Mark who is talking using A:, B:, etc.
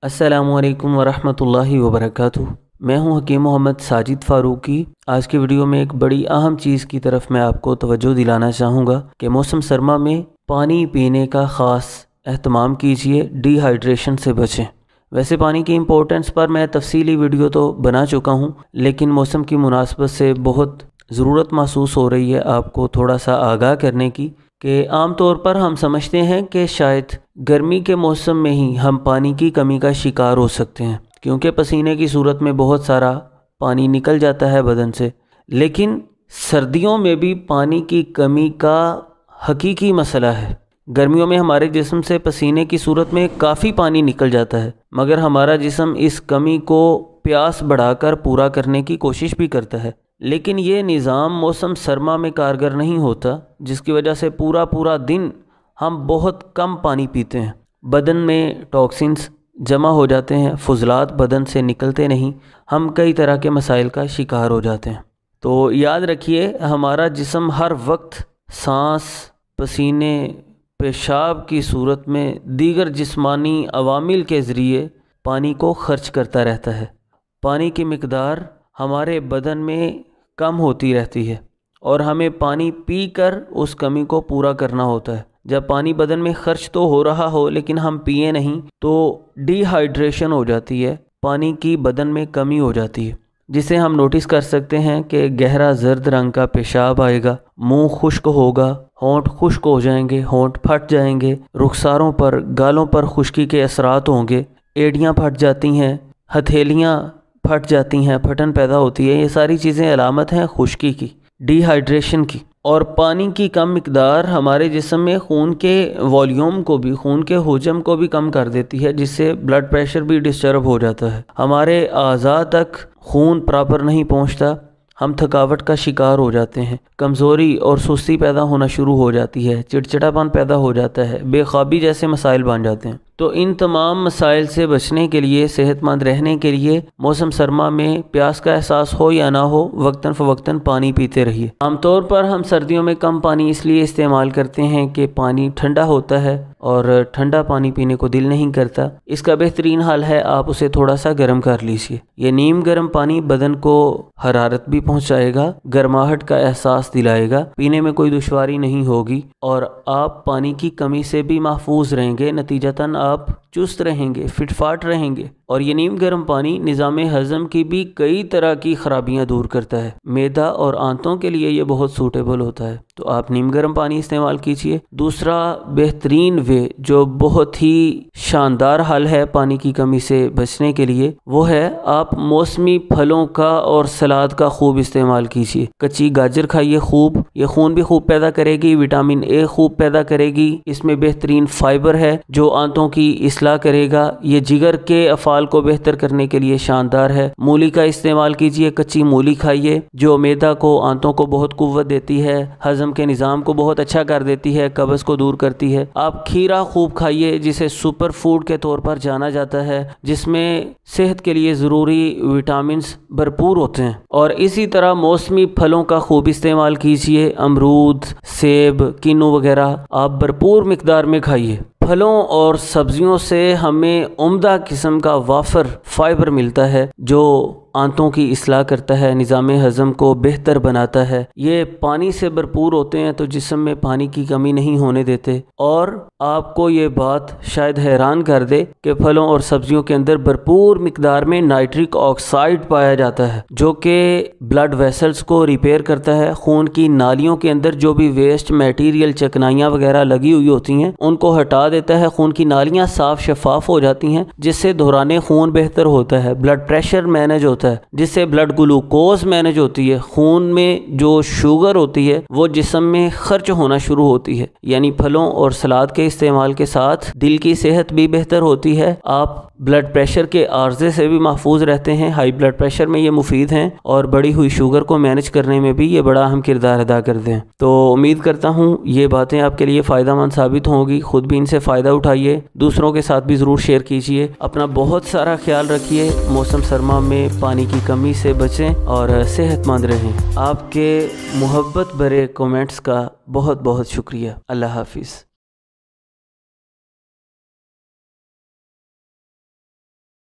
A: السلام علیکم ورحمۃ اللہ وبرکاتہ۔ میں ہوں حکیم محمد ساجد فاروقی۔ آج کی ویڈیو میں ایک بڑی اہم چیز کی طرف میں آپ کو توجہ دلانا چاہوں گا کہ موسم سرما میں پانی پینے کا خاص اہتمام کیجیے، ڈی ہائیڈریشن سے بچیں۔ ویسے پانی کی امپورٹنس پر میں تفصیلی ویڈیو تو بنا چکا ہوں، لیکن موسم کی مناسبت سے بہت ضرورت محسوس ہو رہی ہے آپ کو تھوڑا سا آگاہ کرنے کی کہ عام طور پر ہم سمجھتے ہیں کہ شاید گرمی کے موسم میں ہی ہم پانی کی کمی کا شکار ہو سکتے ہیں، کیونکہ پسینے کی صورت میں بہت سارا پانی نکل جاتا ہے بدن سے۔ لیکن سردیوں میں بھی پانی کی کمی کا حقیقی مسئلہ ہے۔ گرمیوں میں ہمارے جسم سے پسینے کی صورت میں کافی پانی نکل جاتا ہے، مگر ہمارا جسم اس کمی کو پیاس بڑھا کر پورا کرنے کی کوشش بھی کرتا ہے، لیکن یہ نظام موسم سرما میں کارگر نہیں ہوتا، جس کی وجہ سے پورا دن ہم بہت کم پانی پیتے ہیں۔ بدن میں ٹاکسنز جمع ہو جاتے ہیں، فضلات بدن سے نکلتے نہیں، ہم کئی طرح کے مسائل کا شکار ہو جاتے ہیں۔ تو یاد رکھیے، ہمارا جسم ہر وقت سانس، پسینے، پیشاب کی صورت میں دیگر جسمانی عوامل کے ذریعے پانی کو خرچ کرتا رہتا ہے۔ پانی کی مقدار ہمارے بدن میں کم ہوتی رہتی ہے اور ہمیں پانی پی کر اس کمی کو پورا کرنا ہوتا ہے۔ جب پانی بدن میں خرچ تو ہو رہا ہو لیکن ہم پیے نہیں تو ڈی ہائیڈریشن ہو جاتی ہے، پانی کی بدن میں کمی ہو جاتی ہے، جسے ہم نوٹس کر سکتے ہیں کہ گہرا زرد رنگ کا پیشاب آئے گا، منہ خشک ہوگا، ہونٹ خشک ہو جائیں گے، ہونٹ پھٹ جائیں گے، رخساروں پر، گالوں پر خشکی کے اثرات ہوں گے، ایڑیاں پھٹ جاتی ہیں، ہتھیلیاں پھٹ جاتی ہیں، پھٹن پیدا ہوتی ہے۔ یہ ساری چیزیں علامت ہیں خشکی کی، ڈی ہائیڈریشن کی۔ اور پانی کی کم مقدار ہمارے جسم میں خون کے والیوم کو بھی، خون کے حجم کو بھی کم کر دیتی ہے، جس سے بلڈ پریشر بھی ڈسٹرب ہو جاتا ہے، ہمارے اعضاء تک خون پراپر نہیں پہنچتا، ہم تھکاوٹ کا شکار ہو جاتے ہیں، کمزوری اور سستی پیدا ہونا شروع ہو جاتی ہے، چڑچڑاپن پیدا ہو جاتا ہے، بے خوابی جیسے مسائل بن جاتے ہیں۔ تو ان تمام مسائل سے بچنے کے لیے، صحت مند رہنے کے لیے، موسم سرما میں پیاس کا احساس ہو یا نہ ہو، وقتاً فوقتاً پانی پیتے رہیے۔ عام طور پر ہم سردیوں میں کم پانی اس لیے استعمال کرتے ہیں کہ پانی ٹھنڈا ہوتا ہے اور ٹھنڈا پانی پینے کو دل نہیں کرتا۔ اس کا بہترین حل ہے آپ اسے تھوڑا سا گرم کر لیجیے۔ یہ نیم گرم پانی بدن کو حرارت بھی پہنچائے گا، گرماہٹ کا احساس دلائے گا، پینے میں کوئی دشواری نہیں ہوگی اور آپ پانی کی کمی سے بھی محفوظ رہیں گے، نتیجتاً آپ چست رہیں گے، فٹ فاٹ رہیں گے۔ اور یہ نیم گرم پانی نظام ہضم کی بھی کئی طرح کی خرابیاں دور کرتا ہے، معدہ اور آنتوں کے لیے یہ بہت سوٹیبل ہوتا ہے، تو آپ نیم گرم پانی استعمال کیجیے۔ دوسرا بہترین وے جو بہت ہی شاندار حل ہے پانی کی کمی سے بچنے کے لیے، وہ ہے آپ موسمی پھلوں کا اور سلاد کا خوب استعمال کیجیے۔ کچی گاجر کھائیے خوب، یہ خون بھی خوب پیدا کرے گی، وٹامن اے خوب پیدا کرے گی، اس میں بہترین فائبر ہے جو آنتوں کی اصلاح کرے گا، یہ جگر کے افعال کو بہتر کرنے کے لیے شاندار ہے۔ مولی کا استعمال کیجیے، کچی مولی کھائیے جو معدہ کو، آنتوں کو بہت قوت دیتی ہے، ہضم کے نظام کو بہت اچھا کر دیتی ہے، قبض کو دور کرتی ہے۔ آپ کھیرا خوب کھائیے جسے سپر فوڈ کے طور پر جانا جاتا ہے، جس میں صحت کے لیے ضروری وٹامنز بھرپور ہوتے ہیں۔ اور اسی طرح موسمی پھلوں کا خوب استعمال کیجیے، امرود، سیب، کینو وغیرہ آپ بھرپور مقدار میں کھائیے۔ پھلوں اور سبزیوں سے ہمیں عمدہ قسم کا وافر فائبر ملتا ہے جو آنتوں کی اصلاح کرتا ہے، نظام ہضم کو بہتر بناتا ہے، یہ پانی سے بھرپور ہوتے ہیں تو جسم میں پانی کی کمی نہیں ہونے دیتے۔ اور آپ کو یہ بات شاید حیران کر دے کہ پھلوں اور سبزیوں کے اندر بھرپور مقدار میں نائٹرک آکسائڈ پایا جاتا ہے، جو کہ بلڈ ویسلز کو ریپیئر کرتا ہے، خون کی نالیوں کے اندر جو بھی ویسٹ میٹیریل، چکنائیاں وغیرہ لگی ہوئی ہوتی ہیں ان کو ہٹا دیتا ہے، خون کی نالیاں صاف شفاف ہو جاتی ہیں، جس سے دوران خون بہتر ہوتا ہے، بلڈ پریشر مینج ہوتا ہے، جس سے بلڈ گلوکوز مینج ہوتی ہے، خون میں جو شوگر ہوتی ہے وہ جسم میں خرچ ہونا شروع ہوتی ہے۔ یعنی پھلوں اور سلاد کے استعمال کے ساتھ دل کی صحت بھی بہتر ہوتی ہے، آپ بلڈ پریشر کے عارضے سے بھی محفوظ رہتے ہیں، ہائی بلڈ پریشر میں یہ مفید ہیں، اور بڑی ہوئی شوگر کو مینج کرنے میں بھی یہ بڑا اہم کردار ادا کرتے ہیں۔ تو امید کرتا ہوں یہ باتیں آپ کے لیے فائدہ مند ثابت ہوں گی، خود بھی ان سے فائدہ اٹھائیے، دوسروں کے ساتھ بھی ضرور شیئر کیجیے۔ اپنا بہت سارا خیال رکھیے، موسم سرما میں پانی کی کمی سے بچیں اور صحت مند رہیں۔ آپ کے محبت بھرے کومنٹس کا بہت بہت شکریہ۔ اللہ حافظ۔